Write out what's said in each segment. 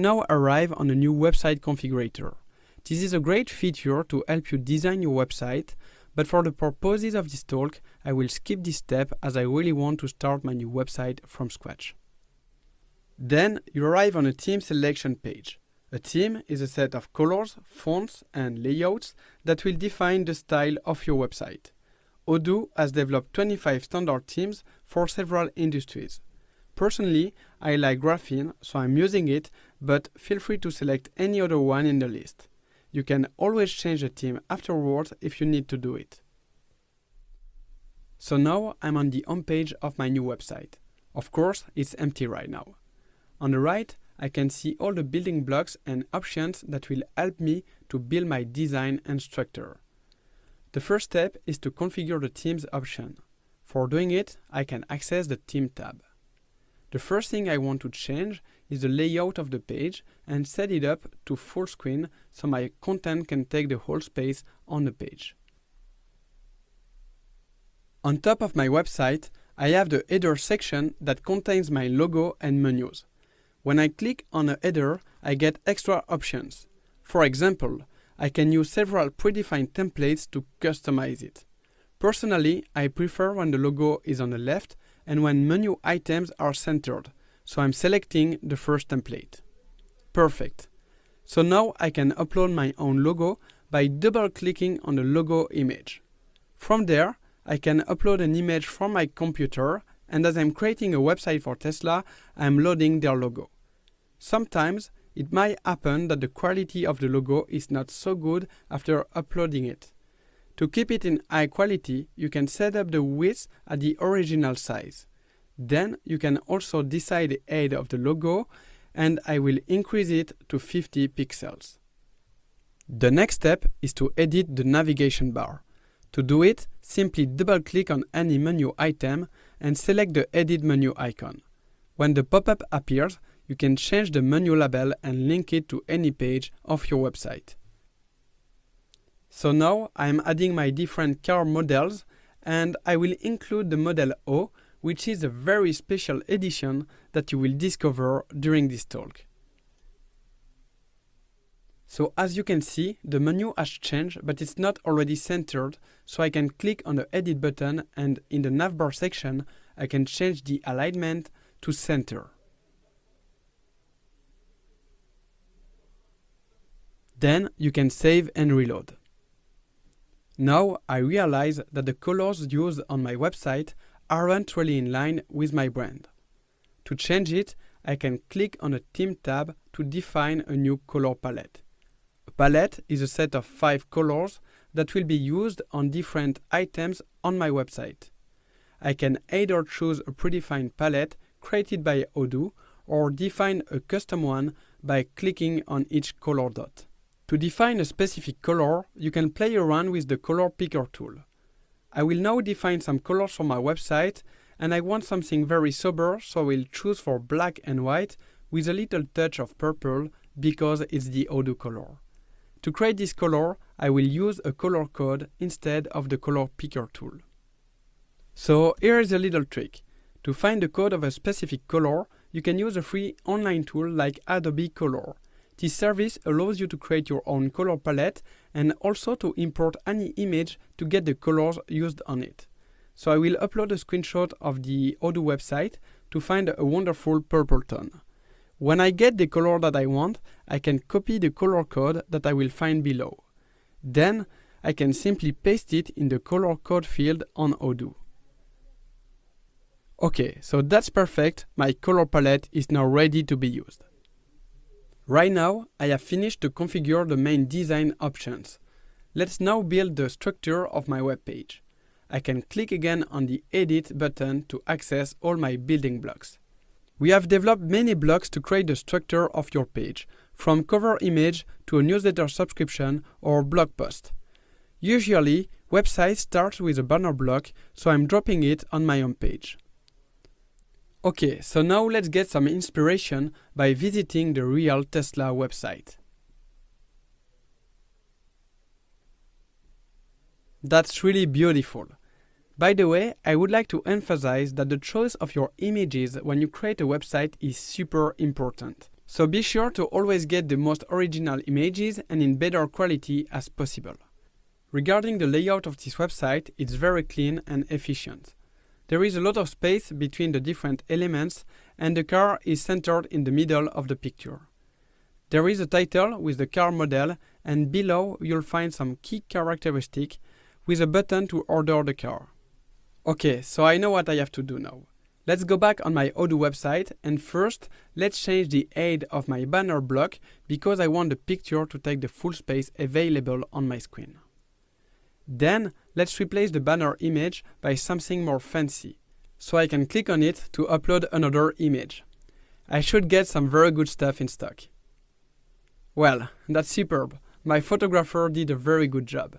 now arrived on a new website configurator. This is a great feature to help you design your website, but for the purposes of this talk, I will skip this step as I really want to start my new website from scratch. Then you arrive on a theme selection page. A theme is a set of colors, fonts, and layouts that will define the style of your website. Odoo has developed 25 standard themes for several industries. Personally, I like graphene, so I'm using it, but feel free to select any other one in the list. You can always change the theme afterwards if you need to do it. So now I'm on the home page of my new website. Of course, it's empty right now. On the right, I can see all the building blocks and options that will help me to build my design and structure. The first step is to configure the themes option. For doing it, I can access the theme tab. The first thing I want to change is the layout of the page and set it up to full screen so my content can take the whole space on the page. On top of my website, I have the header section that contains my logo and menus. When I click on a header, I get extra options. For example, I can use several predefined templates to customize it. Personally, I prefer when the logo is on the left and when menu items are centered, so I'm selecting the first template. Perfect. So now I can upload my own logo by double-clicking on the logo image. From there, I can upload an image from my computer, and as I'm creating a website for Tesla, I'm loading their logo. Sometimes it might happen that the quality of the logo is not so good after uploading it. To keep it in high quality, you can set up the width at the original size. Then you can also decide the height of the logo, and I will increase it to 50 pixels. The next step is to edit the navigation bar. To do it, simply double-click on any menu item and select the Edit menu icon. When the pop-up appears, you can change the menu label and link it to any page of your website. So now I am adding my different car models, and I will include the model O, which is a very special edition that you will discover during this talk. So as you can see, the menu has changed, but it's not already centered, so I can click on the Edit button, and in the navbar section, I can change the alignment to center. Then you can save and reload. Now I realize that the colors used on my website aren't really in line with my brand. To change it, I can click on the Theme tab to define a new color palette. A palette is a set of 5 colors that will be used on different items on my website. I can either choose a predefined palette created by Odoo or define a custom one by clicking on each color dot. To define a specific color, you can play around with the color picker tool. I will now define some colors for my website, and I want something very sober, so I will choose for black and white with a little touch of purple because it's the Odoo color. To create this color, I will use a color code instead of the color picker tool. So here is a little trick. To find the code of a specific color, you can use a free online tool like Adobe Color. This service allows you to create your own color palette and also to import any image to get the colors used on it. So I will upload a screenshot of the Odoo website to find a wonderful purple tone. When I get the color that I want, I can copy the color code that I will find below. Then I can simply paste it in the color code field on Odoo. Okay, so that's perfect. My color palette is now ready to be used. Right now, I have finished to configure the main design options. Let's now build the structure of my web page. I can click again on the Edit button to access all my building blocks. We have developed many blocks to create the structure of your page, from cover image to a newsletter subscription or blog post. Usually, websites start with a banner block, so I'm dropping it on my home page. Okay, so now let's get some inspiration by visiting the real Tesla website. That's really beautiful. By the way, I would like to emphasize that the choice of your images when you create a website is super important. So be sure to always get the most original images and in better quality as possible. Regarding the layout of this website, it's very clean and efficient. There is a lot of space between the different elements and the car is centered in the middle of the picture. There is a title with the car model and below you'll find some key characteristics with a button to order the car. Okay, so I know what I have to do now. Let's go back on my Odoo website and first let's change the height of my banner block because I want the picture to take the full space available on my screen. Then let's replace the banner image by something more fancy, so I can click on it to upload another image. I should get some very good stuff in stock. Well, that's superb. My photographer did a very good job.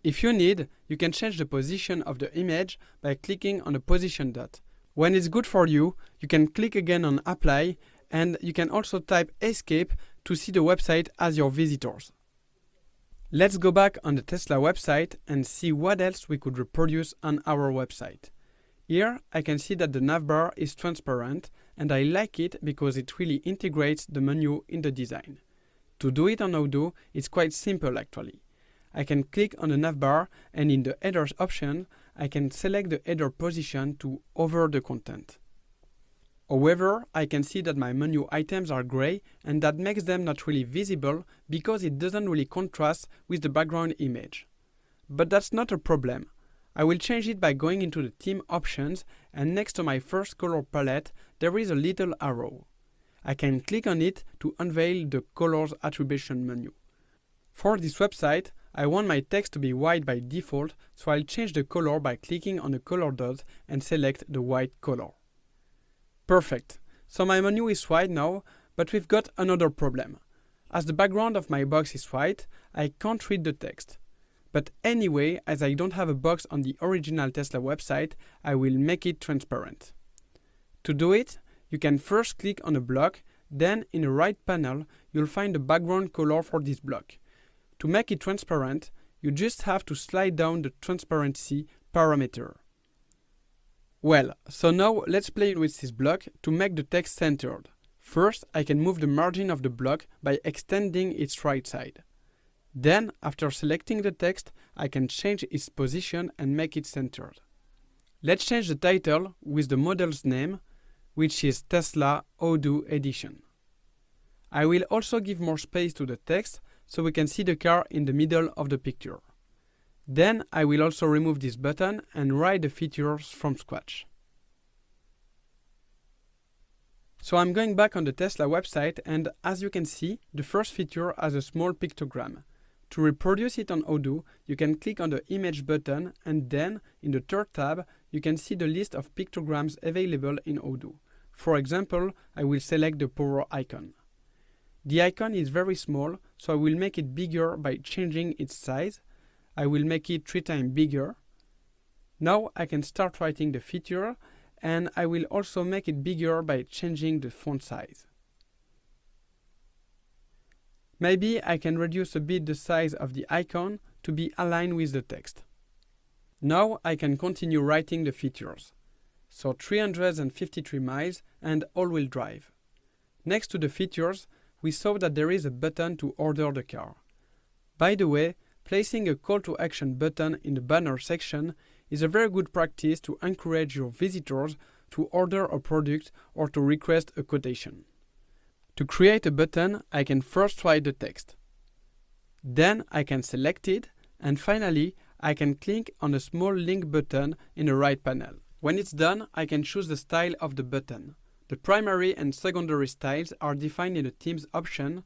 If you need, you can change the position of the image by clicking on the position dot. When it's good for you, you can click again on Apply and you can also type Escape to see the website as your visitors. Let's go back on the Tesla website and see what else we could reproduce on our website. Here I can see that the navbar is transparent and I like it because it really integrates the menu in the design. To do it on Odoo, it's quite simple actually. I can click on the navbar and in the headers option, I can select the header position to hover the content. However, I can see that my menu items are gray and that makes them not really visible because it doesn't really contrast with the background image. But that's not a problem. I will change it by going into the theme options and next to my first color palette there is a little arrow. I can click on it to unveil the colors attribution menu. For this website, I want my text to be white by default, so I'll change the color by clicking on the color dot and select the white color. Perfect. So my menu is white now, but we've got another problem. As the background of my box is white, I can't read the text. But anyway, as I don't have a box on the original Tesla website, I will make it transparent. To do it, you can first click on a block, then in the right panel, you'll find the background color for this block. To make it transparent, you just have to slide down the transparency parameter. Well, so now let's play with this block to make the text centered. First, I can move the margin of the block by extending its right side. Then, after selecting the text, I can change its position and make it centered. Let's change the title with the model's name, which is Tesla Odoo Edition. I will also give more space to the text so we can see the car in the middle of the picture. Then I will also remove this button and write the features from scratch. So I'm going back on the Tesla website and as you can see, the first feature has a small pictogram. To reproduce it on Odoo, you can click on the image button and then in the third tab, you can see the list of pictograms available in Odoo. For example, I will select the power icon. The icon is very small, so I will make it bigger by changing its size. I will make it 3 times bigger. Now I can start writing the feature, and I will also make it bigger by changing the font size. Maybe I can reduce a bit the size of the icon to be aligned with the text. Now I can continue writing the features. So 353 miles and all-wheel drive. Next to the features, we saw that there is a button to order the car. By the way, placing a call to action button in the banner section is a very good practice to encourage your visitors to order a product or to request a quotation. To create a button, I can first write the text. Then I can select it, and finally, I can click on a small link button in the right panel. When it's done, I can choose the style of the button. The primary and secondary styles are defined in the themes option,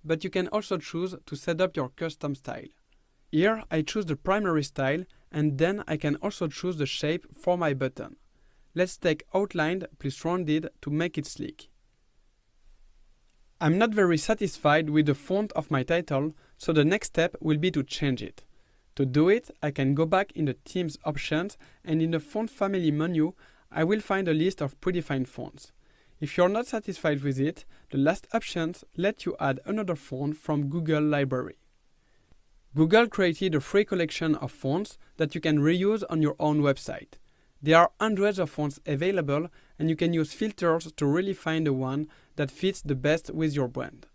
but you can also choose to set up your custom style. Here I choose the primary style and then I can also choose the shape for my button. Let's take outlined plus rounded to make it sleek. I'm not very satisfied with the font of my title, so the next step will be to change it. To do it, I can go back in the themes options and in the font family menu, I will find a list of predefined fonts. If you're not satisfied with it, the last options let you add another font from Google Library. Google created a free collection of fonts that you can reuse on your own website. There are hundreds of fonts available and you can use filters to really find the one that fits the best with your brand.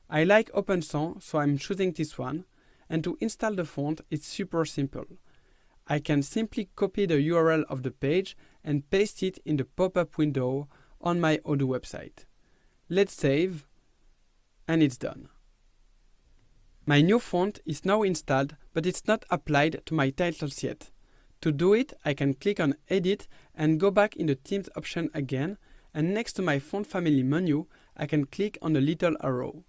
I like OpenSong, so I'm choosing this one, and to install the font, it's super simple. I can simply copy the URL of the page and paste it in the pop-up window on my Odoo website. Let's save, and it's done. My new font is now installed, but it's not applied to my titles yet. To do it, I can click on Edit and go back in the Themes option again, and next to my font family menu, I can click on the little arrow.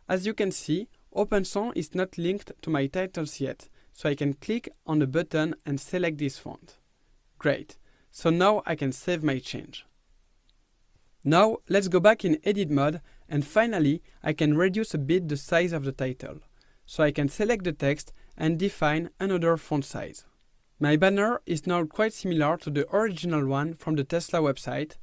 As you can see, OpenSong is not linked to my titles yet, so I can click on the button and select this font. Great, so now I can save my change. Now let's go back in edit mode, and finally I can reduce a bit the size of the title. So I can select the text and define another font size. My banner is now quite similar to the original one from the Tesla website,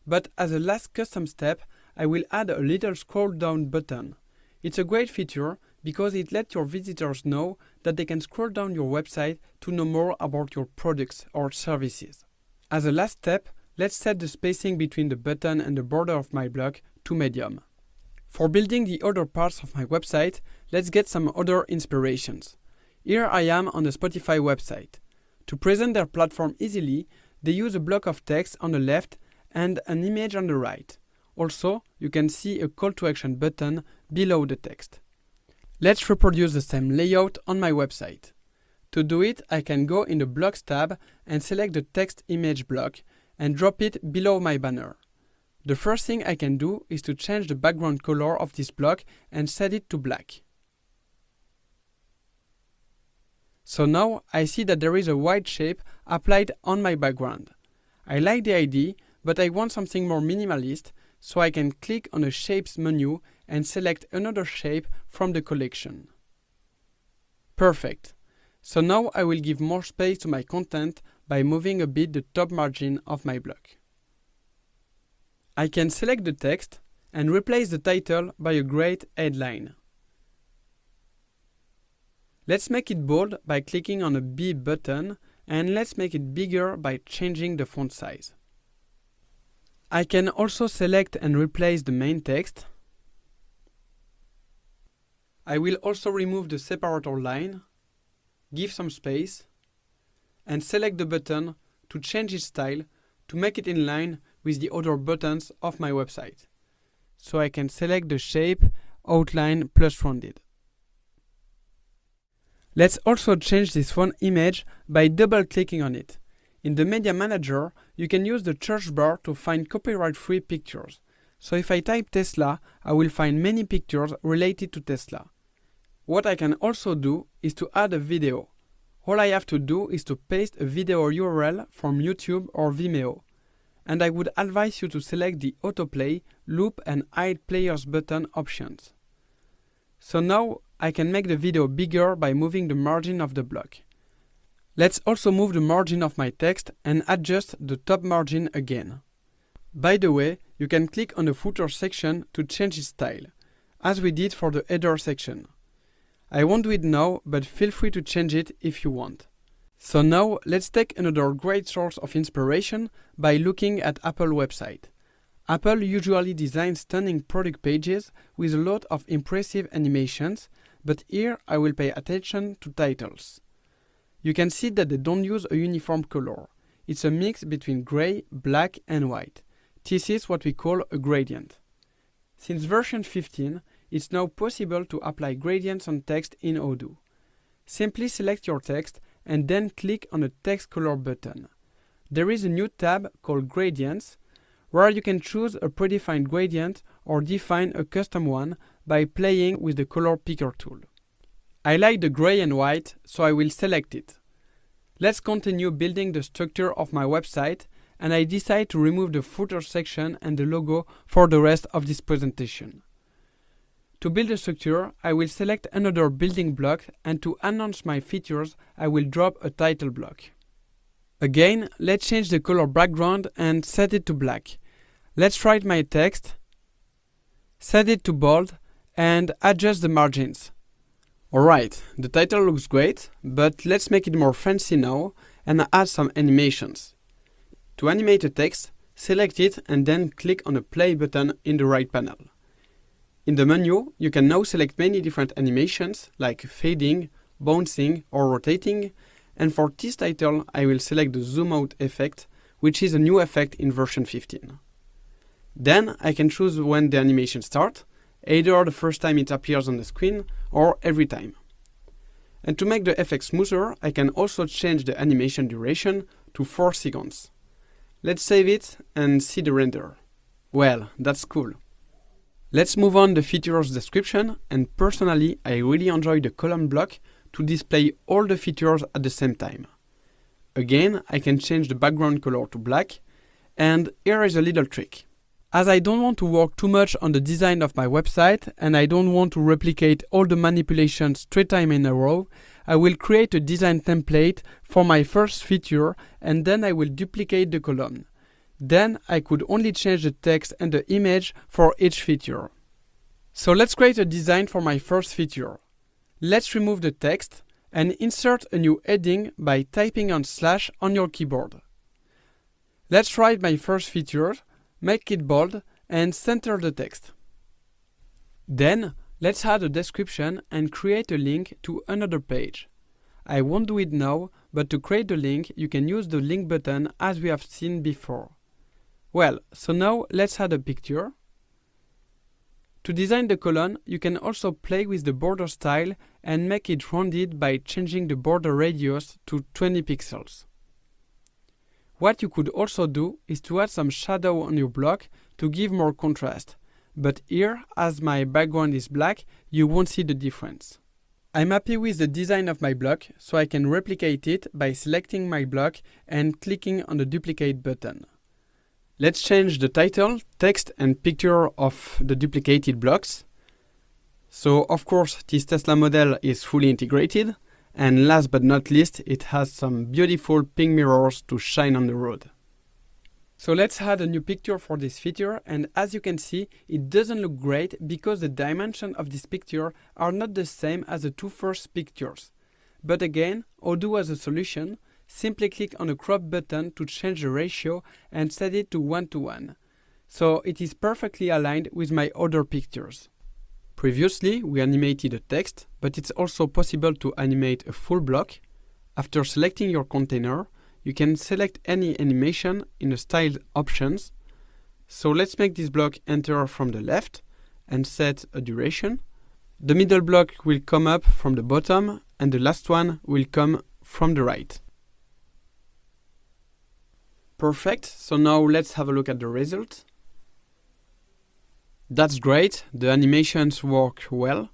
but as a last custom step, I will add a little scroll down button. It's a great feature because it lets your visitors know that they can scroll down your website to know more about your products or services. As a last step, let's set the spacing between the button and the border of my block to medium. For building the other parts of my website, let's get some other inspirations. Here I am on the Spotify website. To present their platform easily, they use a block of text on the left and an image on the right. Also, you can see a call to action button below the text. Let's reproduce the same layout on my website. To do it, I can go in the Blocks tab and select the text image block and drop it below my banner. The first thing I can do is to change the background color of this block and set it to black. So now I see that there is a white shape applied on my background. I like the idea, but I want something more minimalist, so I can click on the Shapes menu and select another shape from the collection. Perfect. So now I will give more space to my content by moving a bit the top margin of my block. I can select the text and replace the title by a gray headline. Let's make it bold by clicking on a B button, and let's make it bigger by changing the font size. I can also select and replace the main text. I will also remove the separator line, give some space, and select the button to change its style to make it in line with the other buttons of my website. So I can select the shape, outline plus rounded. Let's also change this font image by double-clicking on it. In the Media Manager, you can use the search bar to find copyright-free pictures. So if I type Tesla, I will find many pictures related to Tesla. What I can also do is to add a video. All I have to do is to paste a video URL from YouTube or Vimeo. And I would advise you to select the autoplay, loop and hide players button options. So now I can make the video bigger by moving the margin of the block. Let's also move the margin of my text and adjust the top margin again. By the way, you can click on the footer section to change its style, as we did for the header section. I won't do it now, but feel free to change it if you want. So now let's take another great source of inspiration by looking at Apple website. Apple usually designs stunning product pages with a lot of impressive animations, but here I will pay attention to titles. You can see that they don't use a uniform color. It's a mix between gray, black and white. This is what we call a gradient. Since version 15, it's now possible to apply gradients on text in Odoo. Simply select your text and then click on the text color button. There is a new tab called Gradients, where you can choose a predefined gradient or define a custom one by playing with the color picker tool. I like the gray and white, so I will select it. Let's continue building the structure of my website, and I decide to remove the footer section and the logo for the rest of this presentation. To build a structure, I will select another building block, and to announce my features, I will drop a title block. Again, let's change the color background and set it to black. Let's write my text, set it to bold, and adjust the margins. Alright, the title looks great, but let's make it more fancy now and add some animations. To animate a text, select it and then click on the play button in the right panel. In the menu, you can now select many different animations like fading, bouncing or rotating, and for this title I will select the zoom out effect, which is a new effect in version 15. Then I can choose when the animation starts, either the first time it appears on the screen or every time. And to make the effect smoother, I can also change the animation duration to 4 seconds. Let's save it and see the render. Well, that's cool. Let's move on the features description, and personally I really enjoy the column block to display all the features at the same time. Again, I can change the background color to black, and here is a little trick. As I don't want to work too much on the design of my website and I don't want to replicate all the manipulations 3 times in a row, I will create a design template for my first feature and then I will duplicate the column. Then I could only change the text and the image for each feature. So let's create a design for my first feature. Let's remove the text and insert a new heading by typing on / on your keyboard. Let's write my first feature, make it bold and center the text. Then let's add a description and create a link to another page. I won't do it now, but to create the link you can use the link button as we have seen before. Well, so now let's add a picture. To design the column, you can also play with the border style and make it rounded by changing the border radius to 20 pixels. What you could also do is to add some shadow on your block to give more contrast. But here, as my background is black, you won't see the difference. I'm happy with the design of my block, so I can replicate it by selecting my block and clicking on the duplicate button. Let's change the title, text and picture of the duplicated blocks. So of course this Tesla model is fully integrated, and last but not least it has some beautiful pink mirrors to shine on the road. So let's add a new picture for this feature, and as you can see it doesn't look great because the dimensions of this picture are not the same as the 2 first pictures. But again, Odoo has a solution. Simply click on the crop button to change the ratio and set it to 1:1. So it is perfectly aligned with my other pictures. Previously we animated a text, but it's also possible to animate a full block. After selecting your container, you can select any animation in the style options. So let's make this block enter from the left and set a duration. The middle block will come up from the bottom and the last one will come from the right. Perfect, so now let's have a look at the result. That's great, the animations work well.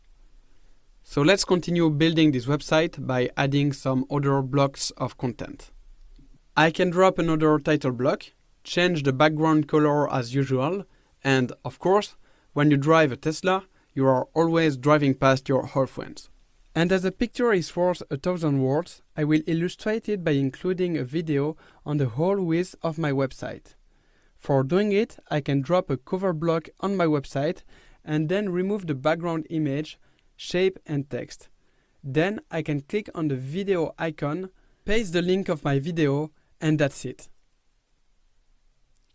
So let's continue building this website by adding some other blocks of content. I can drop another title block, change the background color as usual, and of course, when you drive a Tesla, you are always driving past your whole friends. And as a picture is worth 1,000 words, I will illustrate it by including a video on the whole width of my website. For doing it, I can drop a cover block on my website and then remove the background image, shape and text. Then I can click on the video icon, paste the link of my video, and that's it.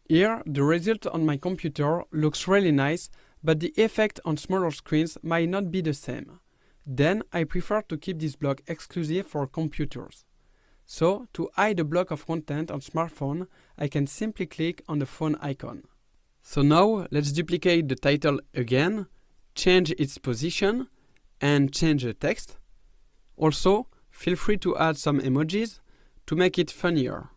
Here, the result on my computer looks really nice, but the effect on smaller screens might not be the same. Then I prefer to keep this block exclusive for computers. So, to hide a block of content on smartphone, I can simply click on the phone icon. So now, let's duplicate the title again, change its position, and change the text. Also, feel free to add some emojis to make it funnier.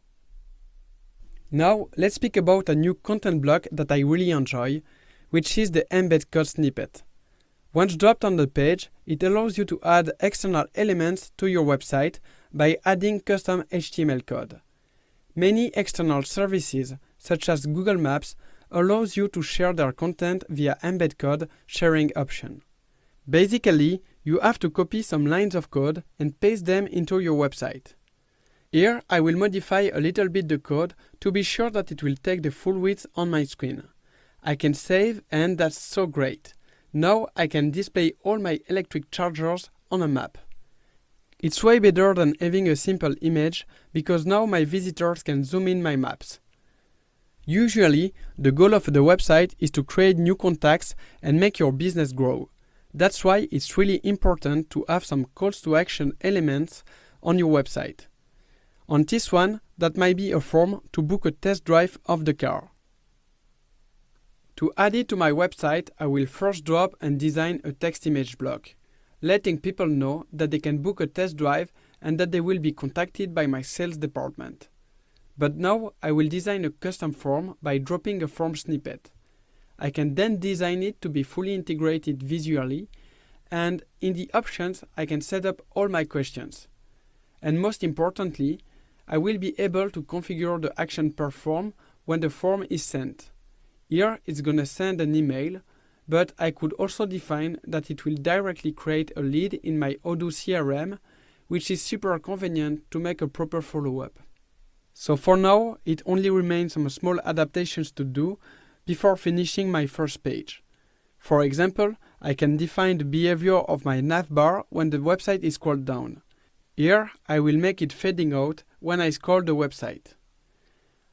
Now, let's speak about a new content block that I really enjoy, which is the Embed code snippet. Once dropped on the page, it allows you to add external elements to your website by adding custom HTML code. Many external services, such as Google Maps, allows you to share their content via embed code sharing option. Basically, you have to copy some lines of code and paste them into your website. Here, I will modify a little bit the code to be sure that it will take the full width on my screen. I can save, and that's so great. Now I can display all my electric chargers on a map. It's way better than having a simple image because now my visitors can zoom in my maps. Usually, the goal of the website is to create new contacts and make your business grow. That's why it's really important to have some calls to action elements on your website. On this one, that might be a form to book a test drive of the car. To add it to my website, I will first drop and design a text image block, letting people know that they can book a test drive and that they will be contacted by my sales department. But now I will design a custom form by dropping a form snippet. I can then design it to be fully integrated visually, and in the options I can set up all my questions. And most importantly, I will be able to configure the action per form when the form is sent. Here it's gonna send an email, but I could also define that it will directly create a lead in my Odoo CRM, which is super convenient to make a proper follow-up. So for now, it only remains some small adaptations to do before finishing my first page. For example, I can define the behavior of my navbar when the website is scrolled down. Here, I will make it fading out when I scroll the website.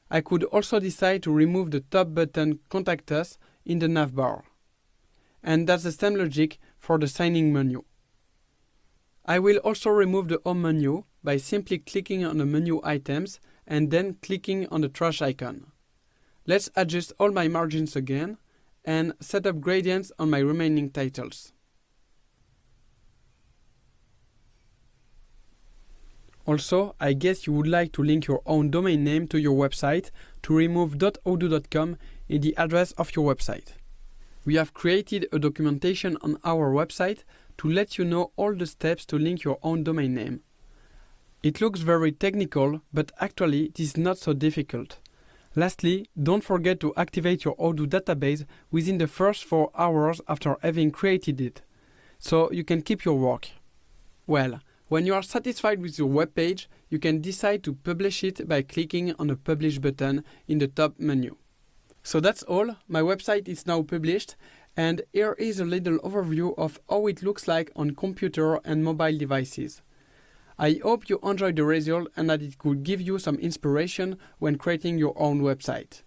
I could also decide to remove the top button Contact Us in the navbar. And that's the same logic for the signing menu. I will also remove the home menu by simply clicking on the menu items and then clicking on the trash icon. Let's adjust all my margins again and set up gradients on my remaining titles. Also, I guess you would like to link your own domain name to your website to remove .odoo.com in the address of your website. We have created a documentation on our website to let you know all the steps to link your own domain name. It looks very technical, but actually it is not so difficult. Lastly, don't forget to activate your Odoo database within the first 4 hours after having created it, so you can keep your work. Well, when you are satisfied with your web page, you can decide to publish it by clicking on the Publish button in the top menu. So that's all, my website is now published, and here is a little overview of how it looks like on computer and mobile devices. I hope you enjoyed the result and that it could give you some inspiration when creating your own website.